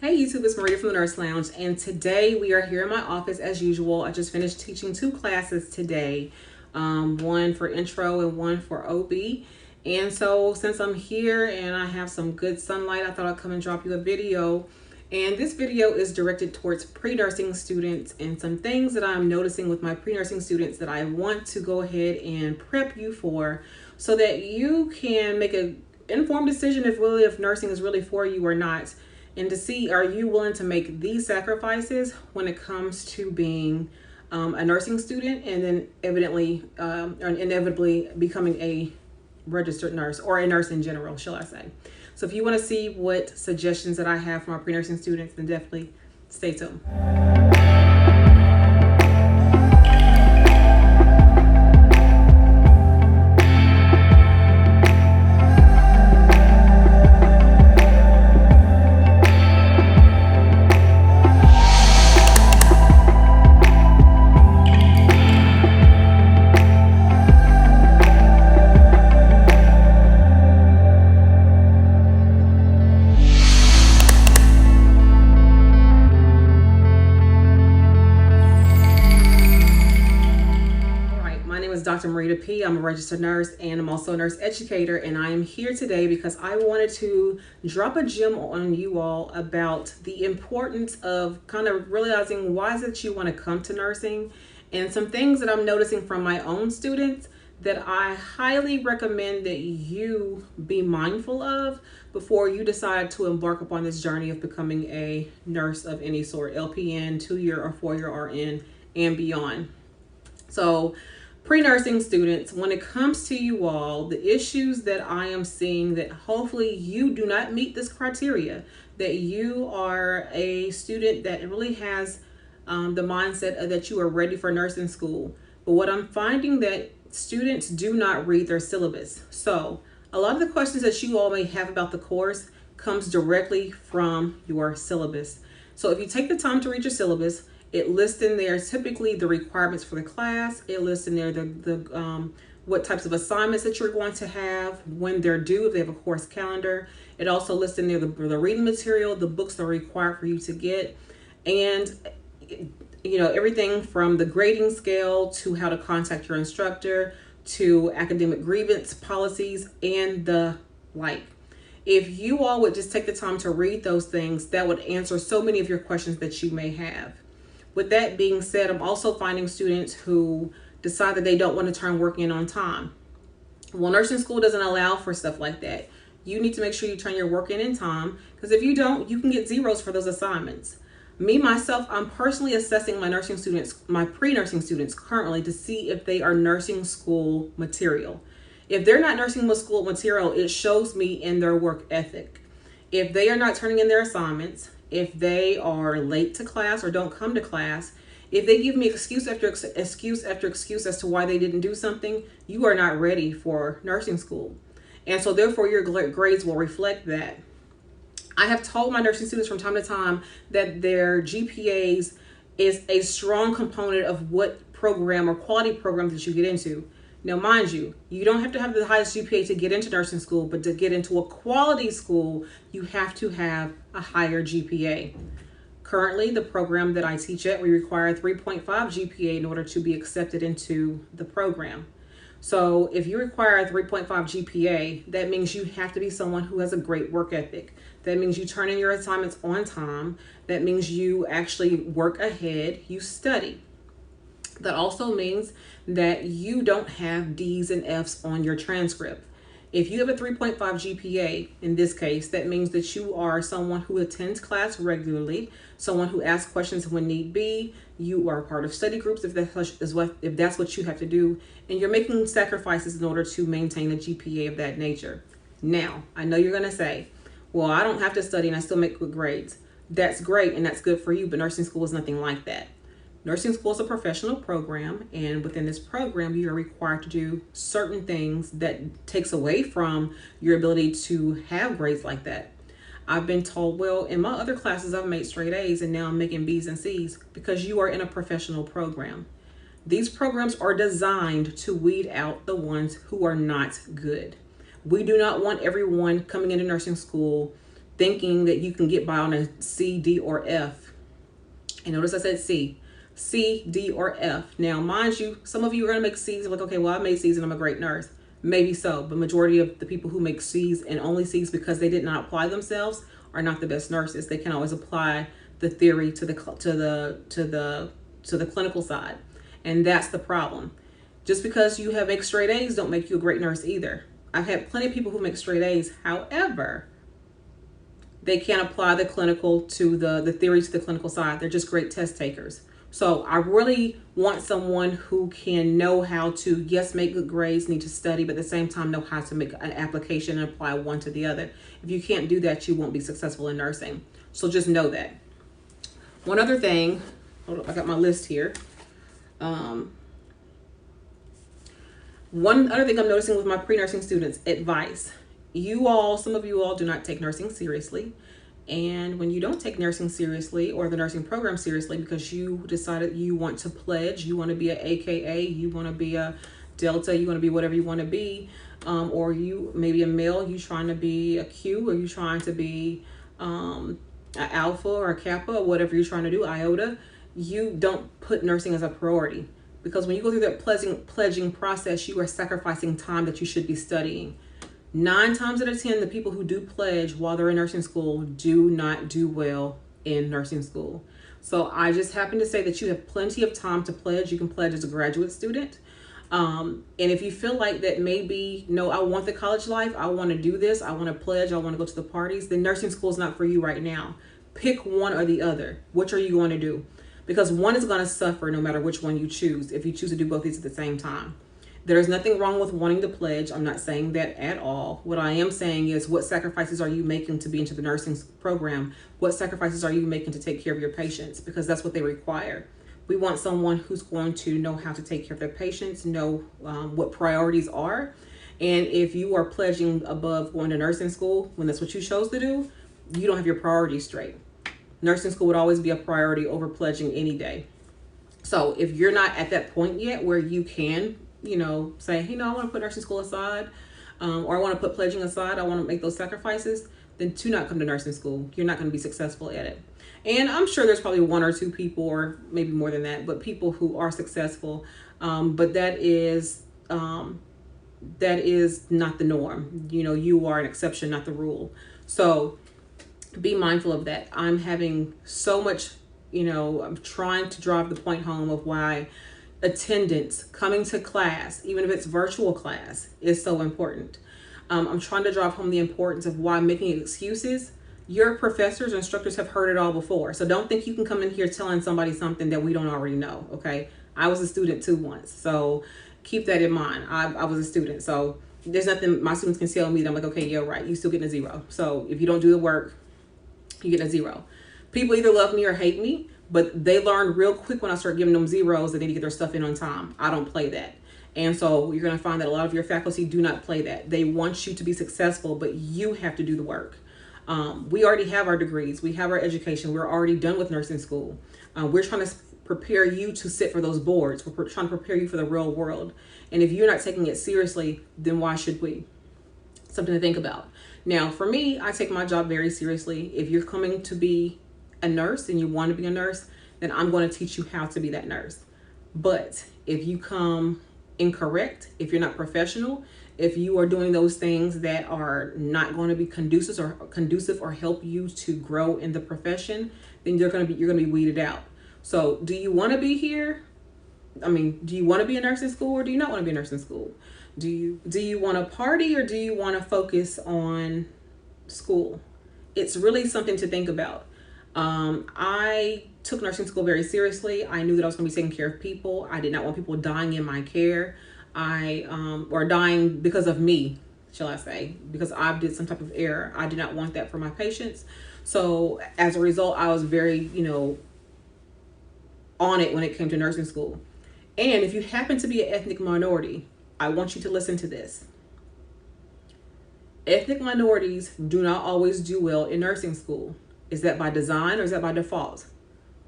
Hey YouTube, it's Marida from the Nurse Lounge, and today we are here in my office as usual. I just finished teaching two classes today, one for intro and one for OB. And so since I'm here and I have some good sunlight, I thought I'd come and drop you a video. And this video is directed towards pre-nursing students and some things that I'm noticing with my pre-nursing students that I want to go ahead and prep you for so that you can make an informed decision if nursing is really for you or not, and to see, are you willing to make these sacrifices when it comes to being a nursing student, and then inevitably becoming a registered nurse, or a nurse in general, shall I say. So if you want to see what suggestions that I have for my pre-nursing students, then definitely stay tuned. Dr. Marida P. I'm a registered nurse and I'm also a nurse educator, and I am here today because I wanted to drop a gem on you all about the importance of kind of realizing why is it you want to come to nursing, and some things that I'm noticing from my own students that I highly recommend that you be mindful of before you decide to embark upon this journey of becoming a nurse of any sort, LPN, 2-year or 4-year RN, and beyond. So pre-nursing students, when it comes to you all, the issues that I am seeing, that hopefully you do not meet this criteria, that you are a student that really has the mindset that you are ready for nursing school. But what I'm finding that students do not read their syllabus. So a lot of the questions that you all may have about the course comes directly from your syllabus. So if you take the time to read your syllabus, it lists in there typically the requirements for the class. It lists in there the what types of assignments that you're going to have, when they're due, if they have a course calendar. It also lists in there the reading material, the books that are required for you to get, and everything from the grading scale to how to contact your instructor to academic grievance policies and the like. If you all would just take the time to read those things, that would answer so many of your questions that you may have. With that being said, I'm also finding students who decide that they don't want to turn work in on time. Well, nursing school doesn't allow for stuff like that. You need to make sure you turn your work in time, because if you don't, you can get zeros for those assignments. Me, myself, I'm personally assessing my nursing students, my pre-nursing students currently, to see if they are nursing school material. If they're not nursing school material, it shows me in their work ethic. If they are not turning in their assignments, if they are late to class or don't come to class, if they give me excuse after excuse after excuse as to why they didn't do something, you are not ready for nursing school. And so therefore your grades will reflect that. I have told my nursing students from time to time that their GPAs is a strong component of what program or quality program that you get into. Now, mind you, you don't have to have the highest GPA to get into nursing school, but to get into a quality school, you have to have a higher GPA. Currently, the program that I teach at, we require a 3.5 GPA in order to be accepted into the program. So if you require a 3.5 GPA, that means you have to be someone who has a great work ethic. That means you turn in your assignments on time. That means you actually work ahead, you study. That also means that you don't have D's and F's on your transcript. If you have a 3.5 GPA, in this case, that means that you are someone who attends class regularly, someone who asks questions when need be, you are part of study groups if that's what you have to do, and you're making sacrifices in order to maintain a GPA of that nature. Now, I know you're going to say, well, I don't have to study and I still make good grades. That's great and that's good for you, but nursing school is nothing like that. Nursing school is a professional program, and within this program, you are required to do certain things that takes away from your ability to have grades like that. I've been told, well, in my other classes, I've made straight A's and now I'm making B's and C's, because you are in a professional program. These programs are designed to weed out the ones who are not good. We do not want everyone coming into nursing school thinking that you can get by on a C, D, or F. And notice I said C, D, or F. Now, mind you, some of you are going to make C's and like, okay, well, I made C's and I'm a great nurse. Maybe so, but majority of the people who make C's and only C's because they did not apply themselves are not the best nurses. They can always apply the theory to the clinical side, and that's the problem. Just because you have make straight A's don't make you a great nurse either. I've had plenty of people who make straight A's. However, they can't apply the clinical to the theory to the clinical side. They're just great test takers. So I really want someone who can know how to, yes, make good grades, need to study, but at the same time know how to make an application and apply one to the other. If you can't do that, you won't be successful in nursing. So just know that. One other thing, hold on, I got my list here. One other thing I'm noticing with my pre-nursing students, advice. Some of you all do not take nursing seriously. And when you don't take nursing seriously or the nursing program seriously because you decided you want to pledge, you want to be an AKA, you want to be a Delta, you want to be whatever you want to be, or you maybe a male, you trying to be a Q, or you trying to be an Alpha or a Kappa, or whatever you're trying to do, Iota, you don't put nursing as a priority. Because when you go through that pledging process, you are sacrificing time that you should be studying. 9 times out of 10, the people who do pledge while they're in nursing school do not do well in nursing school. So I just happen to say that you have plenty of time to pledge. You can pledge as a graduate student. And if you feel like that maybe, no, I want the college life, I want to do this, I want to pledge, I want to go to the parties, then nursing school is not for you right now. Pick one or the other. Which are you going to do? Because one is going to suffer no matter which one you choose if you choose to do both these at the same time. There's nothing wrong with wanting to pledge. I'm not saying that at all. What I am saying is, what sacrifices are you making to be into the nursing program? What sacrifices are you making to take care of your patients? Because that's what they require. We want someone who's going to know how to take care of their patients, know what priorities are. And if you are pledging above going to nursing school, when that's what you chose to do, you don't have your priorities straight. Nursing school would always be a priority over pledging any day. So if you're not at that point yet where you can, say, hey, no, I want to put nursing school aside, or I want to put pledging aside, I want to make those sacrifices, then do not come to nursing school. You're not going to be successful at it. And I'm sure there's probably 1 or 2 people, or maybe more than that, but people who are successful. But that is not the norm. You are an exception, not the rule. So be mindful of that. I'm having so much, I'm trying to drive the point home of why attendance, coming to class, even if it's virtual class, is so important. I'm trying to drive home the importance of why making excuses. Your professors or instructors have heard it all before. So don't think you can come in here telling somebody something that we don't already know, okay? I was a student too once, so keep that in mind. I was a student, so there's nothing my students can tell me that I'm like, okay, you're right, you still getting a 0. So if you don't do the work, you get a 0. People either love me or hate me, but they learn real quick when I start giving them 0s that they need to get their stuff in on time. I don't play that. And so you're going to find that a lot of your faculty do not play that. They want you to be successful, but you have to do the work. We already have our degrees. We have our education. We're already done with nursing school. We're trying to prepare you to sit for those boards. We're trying to prepare you for the real world. And if you're not taking it seriously, then why should we? Something to think about. Now, for me, I take my job very seriously. If you're coming to be a nurse and you want to be a nurse, then I'm going to teach you how to be that nurse. But if you come incorrect, if you're not professional, if you are doing those things that are not going to be conducive or help you to grow in the profession, then you're going to be weeded out. So do you want to be here? Do you want to be in nursing school, or do you not want to be in nursing school? Do you want to party, or do you want to focus on school? It's really something to think about. I took nursing school very seriously. I knew that I was going to be taking care of people. I did not want people dying in my care. Or dying because of me, shall I say, because I did some type of error. I did not want that for my patients. So as a result, I was very, on it when it came to nursing school. And if you happen to be an ethnic minority, I want you to listen to this. Ethnic minorities do not always do well in nursing school. Is that by design or is that by default?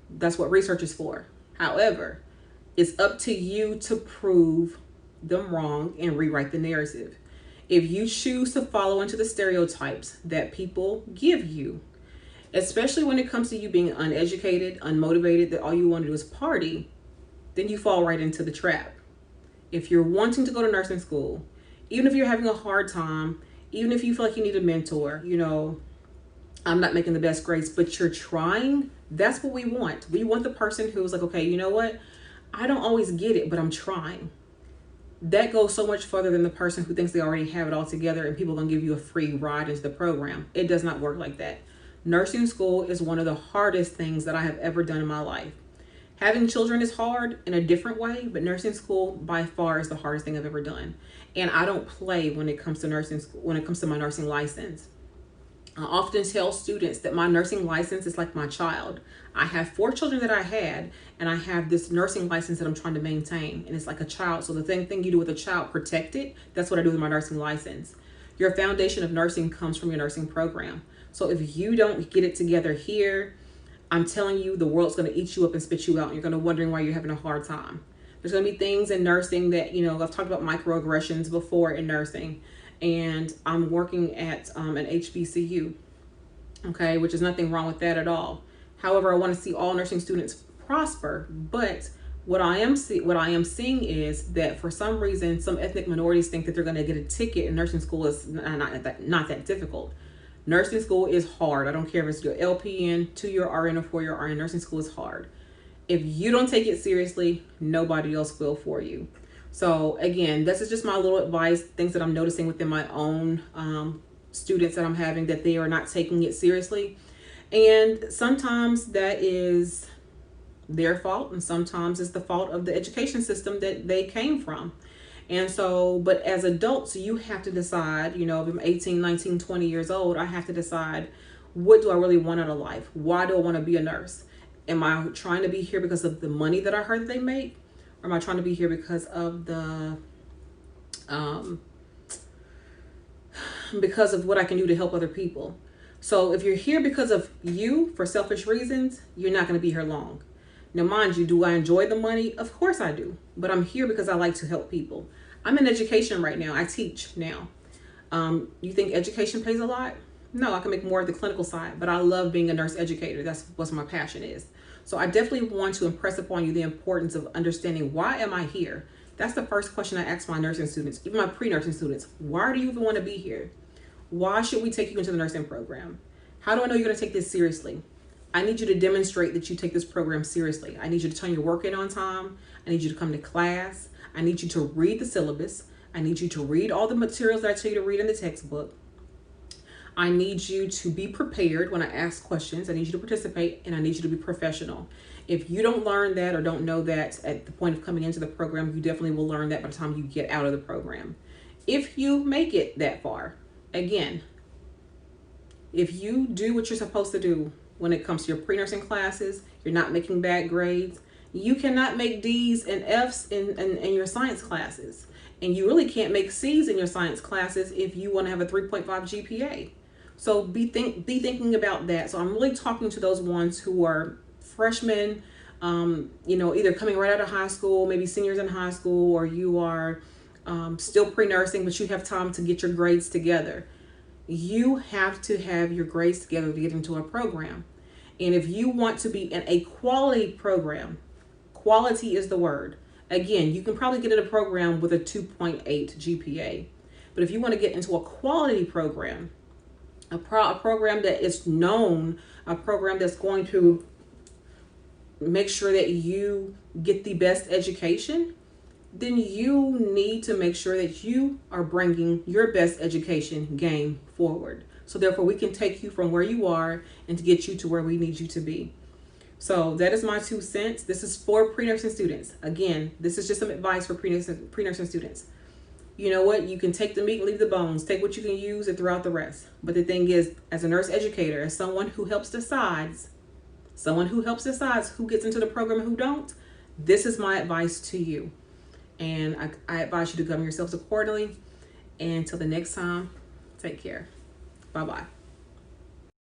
That's what research is for. However, it's up to you to prove them wrong and rewrite the narrative. If you choose to follow into the stereotypes that people give you, especially when it comes to you being uneducated, unmotivated, that all you want to do is party, then you fall right into the trap. If you're wanting to go to nursing school, even if you're having a hard time, even if you feel like you need a mentor, I'm not making the best grades, but you're trying, that's what we want. We want the person who's like, okay, you know what? I don't always get it, but I'm trying. That goes so much further than the person who thinks they already have it all together and people are going to give you a free ride into the program. It does not work like that. Nursing school is one of the hardest things that I have ever done in my life. Having children is hard in a different way, but nursing school by far is the hardest thing I've ever done. And I don't play when it comes to nursing school, when it comes to my nursing license. I often tell students that my nursing license is like my child. I have 4 children that I had, and I have this nursing license that I'm trying to maintain, and it's like a child. So the thing you do with a child, protect it. That's what I do with my nursing license. Your foundation of nursing comes from your nursing program. So if you don't get it together here, I'm telling you, the world's going to eat you up and spit you out, and you're going to wondering why you're having a hard time. There's going to be things in nursing that, I've talked about microaggressions before in nursing, and I'm working at an HBCU, okay, which is nothing wrong with that at all. However, I want to see all nursing students prosper, but what I am seeing is that for some reason, some ethnic minorities think that they're going to get a ticket, and nursing school is not that difficult. Nursing school is hard. I don't care if it's your LPN, 2-year RN, or 4-year RN. Nursing school is hard. If you don't take it seriously, nobody else will for you. So again, this is just my little advice, things that I'm noticing within my own students that I'm having, that they are not taking it seriously. And sometimes that is their fault, and sometimes it's the fault of the education system that they came from. And so, but as adults, you have to decide, if I'm 18, 19, 20 years old, I have to decide, what do I really want out of life? Why do I want to be a nurse? Am I trying to be here because of the money that I heard they make? Or am I trying to be here because of because of what I can do to help other people? So if you're here because of you, for selfish reasons, you're not going to be here long. Now, mind you, do I enjoy the money? Of course I do. But I'm here because I like to help people. I'm in education right now. I teach now. You think education pays a lot? No, I can make more of the clinical side, but I love being a nurse educator. That's what my passion is. So I definitely want to impress upon you the importance of understanding, why am I here? That's the first question I ask my nursing students, even my pre-nursing students. Why do you even want to be here? Why should we take you into the nursing program? How do I know you're going to take this seriously? I need you to demonstrate that you take this program seriously. I need you to turn your work in on time. I need you to come to class. I need you to read the syllabus. I need you to read all the materials that I tell you to read in the textbook. I need you to be prepared when I ask questions. I need you to participate, and I need you to be professional. If you don't learn that or don't know that at the point of coming into the program, you definitely will learn that by the time you get out of the program. If you make it that far, again, if you do what you're supposed to do when it comes to your pre-nursing classes, you're not making bad grades, you cannot make D's and F's in your science classes. And you really can't make C's in your science classes if you want to have a 3.5 GPA. So be thinking about that. So I'm really talking to those ones who are freshmen, either coming right out of high school, maybe seniors in high school, or you are still pre-nursing, but you have time to get your grades together. You have to have your grades together to get into a program. And if you want to be in a quality program, quality is the word. Again, you can probably get in a program with a 2.8 GPA. But if you want to get into a quality program, a program that is known, a program that's going to make sure that you get the best education, then you need to make sure that you are bringing your best education game forward. So therefore, we can take you from where you are and to get you to where we need you to be. So that is my 2 cents. This is for pre-nursing students. Again, this is just some advice for pre-nursing students. You know what? You can take the meat and leave the bones. Take what you can use and throw out the rest. But the thing is, as a nurse educator, as someone who helps decides who gets into the program and who don't, this is my advice to you. And I advise you to govern yourselves accordingly. And until the next time, take care. Bye-bye.